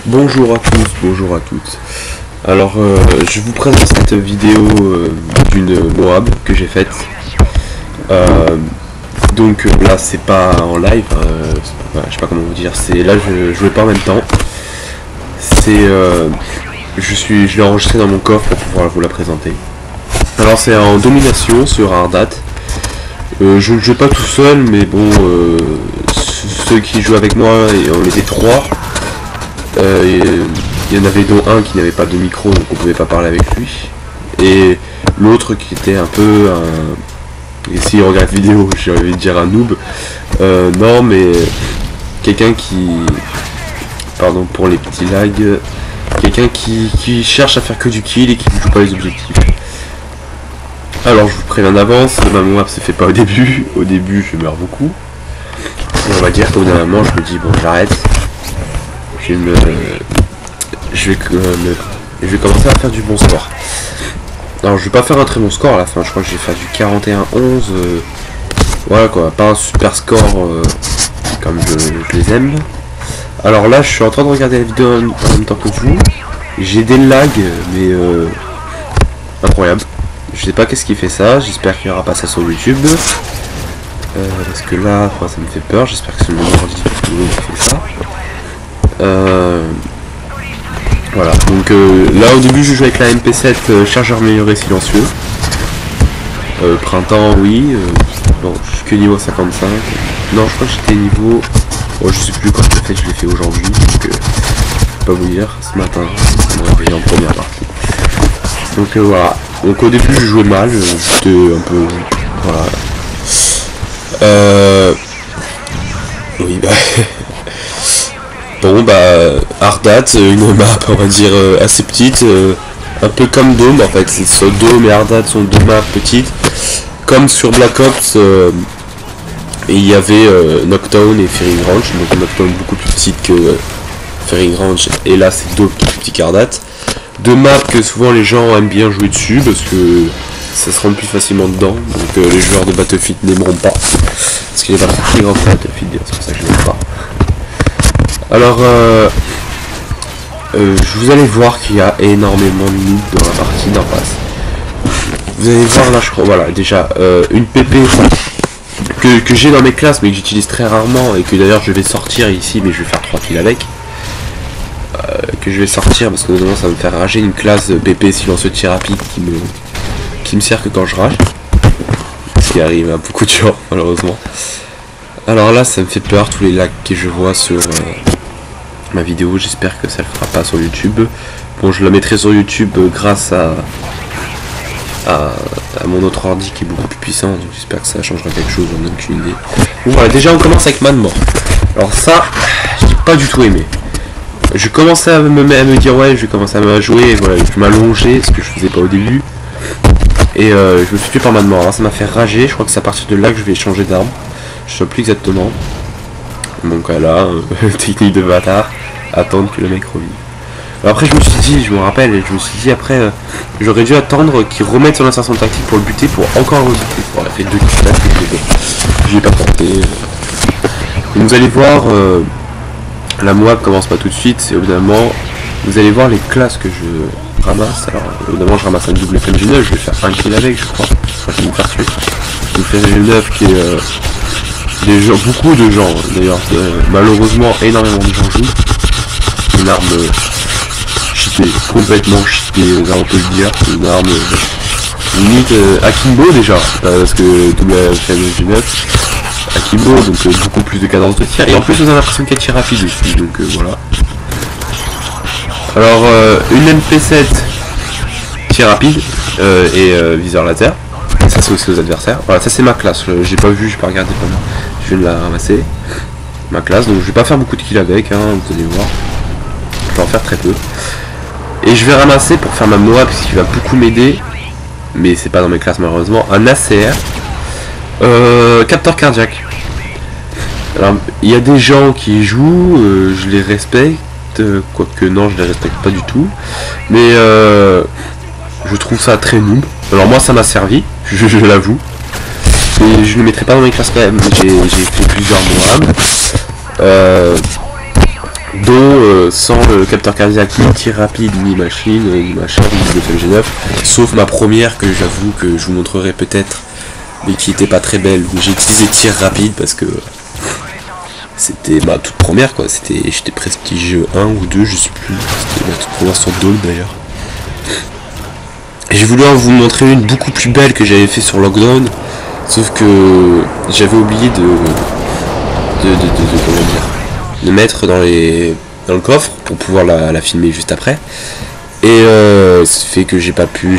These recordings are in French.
Bonjour à tous, bonjour à toutes. Alors, je vous présente cette vidéo d'une Moab que j'ai faite. Donc là, c'est pas en live, je sais pas comment vous dire. C'est là, je jouais pas en même temps. C'est, je l'ai enregistré dans mon coffre pour pouvoir vous la présenter. Alors, c'est en domination sur Ardat. Je ne joue pas tout seul, mais bon, ceux qui jouent avec moi, on était trois. Il y en avait dont un qui n'avait pas de micro, donc on pouvait pas parler avec lui. Et l'autre qui était un peu un... Et s'il regarde la vidéo, j'ai envie de dire un noob. Non, mais quelqu'un qui... Pardon pour les petits lags. Quelqu'un qui cherche à faire que du kill et qui ne joue pas les objectifs. Alors je vous préviens d'avance, ma Moab se fait pas au début. Au début je meurs beaucoup. Et on va dire qu'au bout d'un moment je me dis bon j'arrête. Je vais commencer à faire du bon score. Alors je vais pas faire un très bon score à la fin, je crois que je vais faire du 41-11. Voilà quoi, pas un super score comme je les aime. Alors là je suis en train de regarder la vidéo en même temps que vous. J'ai des lags mais incroyable. Je sais pas qu'est-ce qui fait ça, j'espère qu'il n'y aura pas ça sur YouTube. Parce que là ça me fait peur, j'espère que c'est le même ordi qui fait ça. Voilà, donc là au début je jouais avec la MP7 chargeur amélioré silencieux. Printemps oui, bon je suis que niveau 55. Non je crois que j'étais niveau... Oh je sais plus quand je l'ai fait aujourd'hui, donc je peux pas vous dire, ce matin, je me réveillé en première partie. Donc voilà, donc au début je jouais mal, j'étais un peu... Voilà. Oui bah... Bon bah Ardat, une map on va dire assez petite, un peu comme Dome en fait, c'est Dome et Ardat sont deux maps petites, comme sur Black Ops, et il y avait Knockdown et Firing Range, donc Knockdown beaucoup plus petite que Firing Range, et là c'est Dome qui est plus petit qu'Ardat. Deux maps que souvent les gens aiment bien jouer dessus parce que ça se rend plus facilement dedans, donc les joueurs de Battlefield n'aimeront pas, parce qu'il est pas très grand Battlefield, c'est pour ça que je n'aime pas. Alors, vous allez voir qu'il y a énormément de noobs dans la partie d'en face. Vous allez voir là, je crois, voilà, déjà, une PP que j'ai dans mes classes, mais que j'utilise très rarement, et que d'ailleurs je vais sortir ici, mais je vais faire 3 kills avec. Que je vais sortir, parce que notamment ça va me faire rager, une classe PP silencieux de tir rapide qui me sert que quand je rage. Ce qui arrive à beaucoup de gens, malheureusement. Alors là, ça me fait peur, tous les lags que je vois sur... ma vidéo, j'espère que ça le fera pas sur YouTube. Bon, je la mettrai sur YouTube grâce à mon autre ordi qui est beaucoup plus puissant, donc j'espère que ça changera quelque chose, j'en ai aucune idée. Bon, voilà, déjà on commence avec Man Mort. Alors ça, j'ai pas du tout aimé. Je commençais à me dire ouais, je vais commencer à me jouer, voilà, je m'allonger, ce que je faisais pas au début. Et je me suis tué par Man Mort. Alors ça m'a fait rager, je crois que c'est à partir de là que je vais changer d'arme. Je sais plus exactement. Donc voilà, technique de bâtard, attendre que le mec revive. Après je me suis dit, je me rappelle, je me suis dit après, j'aurais dû attendre qu'il remette son insertion tactique pour le buter, pour encore le buter. Bon, il a fait 2 kills là, j'y ai pas porté. Et vous allez voir, la Moab commence pas tout de suite, c'est évidemment, vous allez voir les classes que je ramasse. Alors évidemment je ramasse un double FMG9, je vais faire un kill avec je crois je vais me faire tuer. Double FMG9 qui est... des gens, beaucoup de gens d'ailleurs, malheureusement énormément de gens jouent. Une arme cheatée, complètement cheatée, on peut le dire, c'est une arme limite Akimbo déjà, parce que double FMG9, Akimbo, donc beaucoup plus de cadence de tir, et en plus vous avez l'impression qu'elle tire rapide aussi, donc voilà. Alors une MP7 tir rapide et viseur laser. Ça c'est aussi aux adversaires. Voilà, ça c'est ma classe, j'ai pas vu, j'ai pas regardé pendant. Je viens de la ramasser, ma classe, donc je vais pas faire beaucoup de kills avec, hein, vous allez voir. Je vais en faire très peu. Et je vais ramasser pour faire ma Moab, parce qu'il va beaucoup m'aider, mais c'est pas dans mes classes malheureusement, un ACR capteur cardiaque. Alors il y a des gens qui jouent, je les respecte, quoique non je les respecte pas du tout, mais je trouve ça très noob. Alors moi ça m'a servi, je l'avoue. Et je ne le mettrai pas dans mes classes quand même. J'ai fait plusieurs Moab, dont sans le capteur cardiaque, ni tir rapide, ni machine, ni machin, ni de FMG9, sauf ma première que j'avoue que je vous montrerai peut-être, mais qui était pas très belle, où j'ai utilisé tir rapide parce que c'était ma toute première quoi, j'étais prestige 1 ou 2, je sais plus, c'était ma toute première sur Dole d'ailleurs. J'ai voulu vous montrer une beaucoup plus belle que j'avais fait sur Lockdown, sauf que j'avais oublié comment dire, de mettre dans le coffre pour pouvoir la filmer juste après. Et ça fait que j'ai pas pu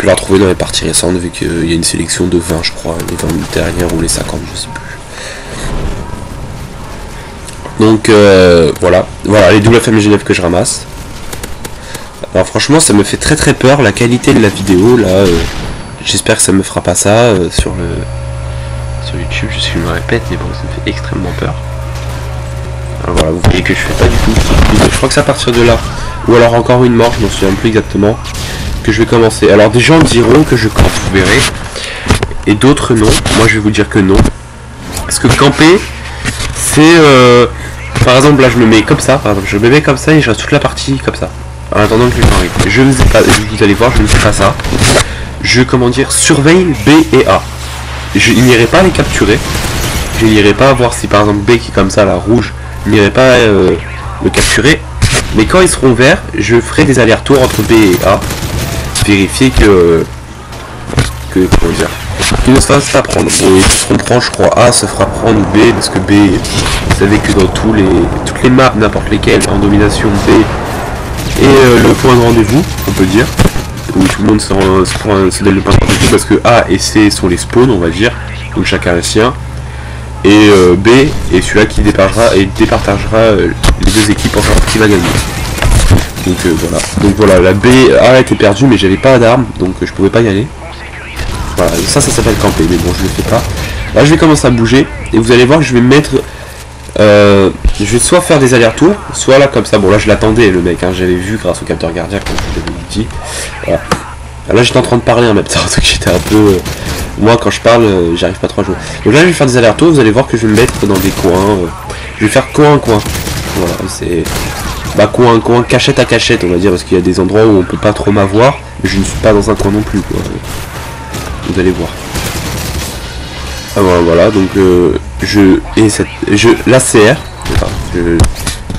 la retrouver dans les parties récentes vu qu'il y a une sélection de 20 je crois, les 20 dernières ou les 50 je sais plus. Donc voilà les doubles FMG9 que je ramasse. Alors franchement ça me fait très très peur la qualité de la vidéo là, j'espère que ça me fera pas ça sur YouTube, je me répète mais bon ça me fait extrêmement peur. Alors voilà, vous voyez que je fais pas du tout, je crois que c'est à partir de là, ou alors encore une mort, je m'en souviens plus exactement, que je vais commencer. Alors des gens diront que je campe, vous verrez, et d'autres non, moi je vais vous dire que non, parce que camper c'est par exemple là je me mets comme ça, et je reste toute la partie comme ça, en attendant que les gens arrivent. Vous allez voir, je ne fais pas ça, je surveille B et A, je n'irai pas les capturer, je n'irai pas voir si par exemple B qui est comme ça, la rouge, je n'irai pas le capturer, mais quand ils seront verts, je ferai des allers-retours entre B et A, vérifier que comment dire, qu'ils ne se fassent pas prendre. Bon, ils se feront prendre, je crois A se fera prendre B, parce que B, vous savez que dans toutes les maps, n'importe lesquelles, en domination, B est le point de rendez-vous, on peut dire, où tout le monde se donne le point de rendez-vous, parce que A et C sont les spawns, on va dire, donc chacun le sien. Et B est celui-là qui départagera les deux équipes en sorte qui va gagner. Donc voilà, la B A était perdue mais j'avais pas d'armes donc je pouvais pas y aller. Voilà, ça s'appelle camper mais bon je le fais pas. Là je vais commencer à bouger et vous allez voir que je vais mettre je vais soit faire des allers-retours, soit là comme ça. Bon là je l'attendais le mec, hein, j'avais vu grâce au capteur cardiaque comme je vous l'avais dit. Voilà. Là j'étais en train de parler en même temps, donc j'étais un peu... moi quand je parle, j'arrive pas trop à jouer. Donc là je vais faire des allers-retours, vous allez voir que je vais me mettre dans des coins. Je vais faire coin. Voilà, c'est... bah coin, cachette à cachette on va dire, parce qu'il y a des endroits où on peut pas trop m'avoir, mais je ne suis pas dans un coin non plus quoi. Vous allez voir. Ah voilà, donc l'ACR,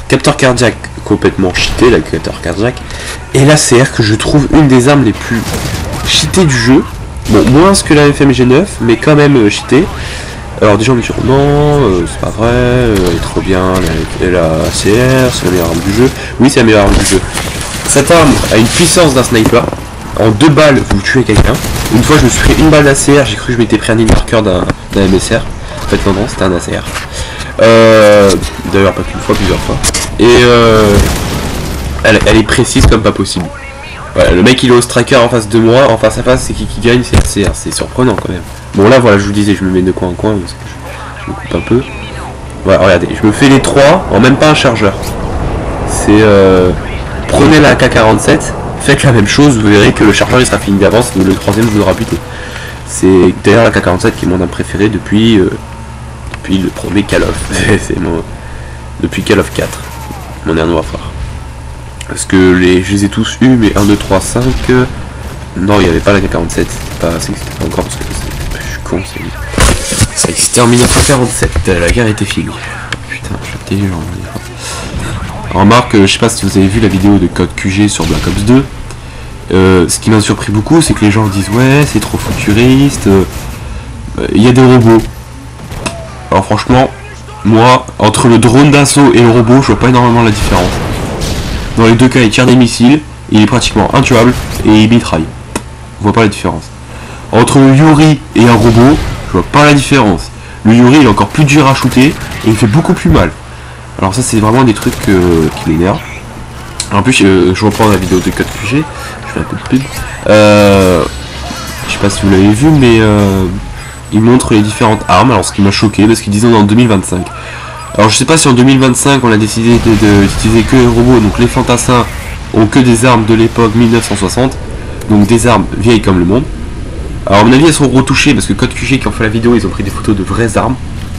capteur cardiaque complètement cheaté, la capteur cardiaque, et l'ACR que je trouve une des armes les plus cheatées du jeu. Bon, moins que la FMG9, mais quand même cheatée. Alors des gens me diront non, c'est pas vrai, elle est trop bien, la ACR, c'est la meilleure arme du jeu. Oui, c'est la meilleure arme du jeu. Cette arme a une puissance d'un sniper. En 2 balles, vous tuez quelqu'un. Une fois, je me suis pris une balle d'ACR, j'ai cru que je m'étais pris un marqueur d'un MSR. En fait, non, c'était un ACR. D'ailleurs, pas qu'une fois, plusieurs fois. Et elle est précise comme pas possible. Voilà, le mec il est au striker en face de moi, en face à face, c'est qui gagne, c'est ACR. C'est surprenant quand même. Bon, là, voilà, je vous disais, je me mets de coin en coin, parce que je me coupe un peu. Voilà, regardez, je me fais les 3 en même pas un chargeur. C'est prenez la AK-47. Faites la même chose, vous verrez que le chargeur il sera fini d'avance et le troisième vous aura buté. C'est d'ailleurs la K47 qui est mon arme préférée depuis le premier Call of. Depuis Call of 4, mon dernier Warfare. Parce que je les ai tous eus, mais 1, 2, 3, 5. Non, il n'y avait pas la K47, ça n'existait pas encore parce que je suis con, ça existait en 1947, la guerre était finie. Putain, je suis intelligent. Remarque, je sais pas si vous avez vu la vidéo de Code QG sur Black Ops 2. Ce qui m'a surpris beaucoup, c'est que les gens disent ouais, c'est trop futuriste. Il y a des robots. Alors franchement, moi, entre le drone d'assaut et le robot, je vois pas énormément la différence. Dans les deux cas, il tire des missiles, il est pratiquement intuable et il mitraille. Je vois pas la différence. Entre le Yuri et un robot, je vois pas la différence. Le Yuri, il est encore plus dur à shooter et il fait beaucoup plus mal. Alors ça c'est vraiment des trucs qui m'énervent. En plus je reprends la vidéo de Code QG, je fais un peu de pub. Je sais pas si vous l'avez vu mais il montre les différentes armes. Alors ce qui m'a choqué parce qu'ils disaient en 2025. Alors je sais pas si en 2025 on a décidé d'utiliser que les robots, donc les fantassins ont que des armes de l'époque 1960, donc des armes vieilles comme le monde. Alors à mon avis elles sont retouchées parce que Code QG qui ont fait la vidéo ils ont pris des photos de vraies armes,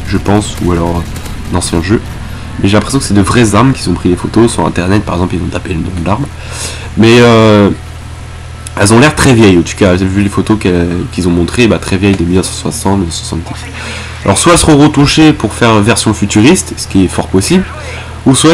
je pense, ou alors d'anciens jeux. mais j'ai l'impression que c'est de vraies armes qu'ils ont pris des photos. Sur internet par exemple ils ont tapé le nom de l'arme, mais elles ont l'air très vieilles. En tout cas, j'ai vu les photos qu'ils ont montrées, bah, très vieilles de 1960, 1970. Alors soit elles seront retouchées pour faire version futuriste, ce qui est fort possible, ou soit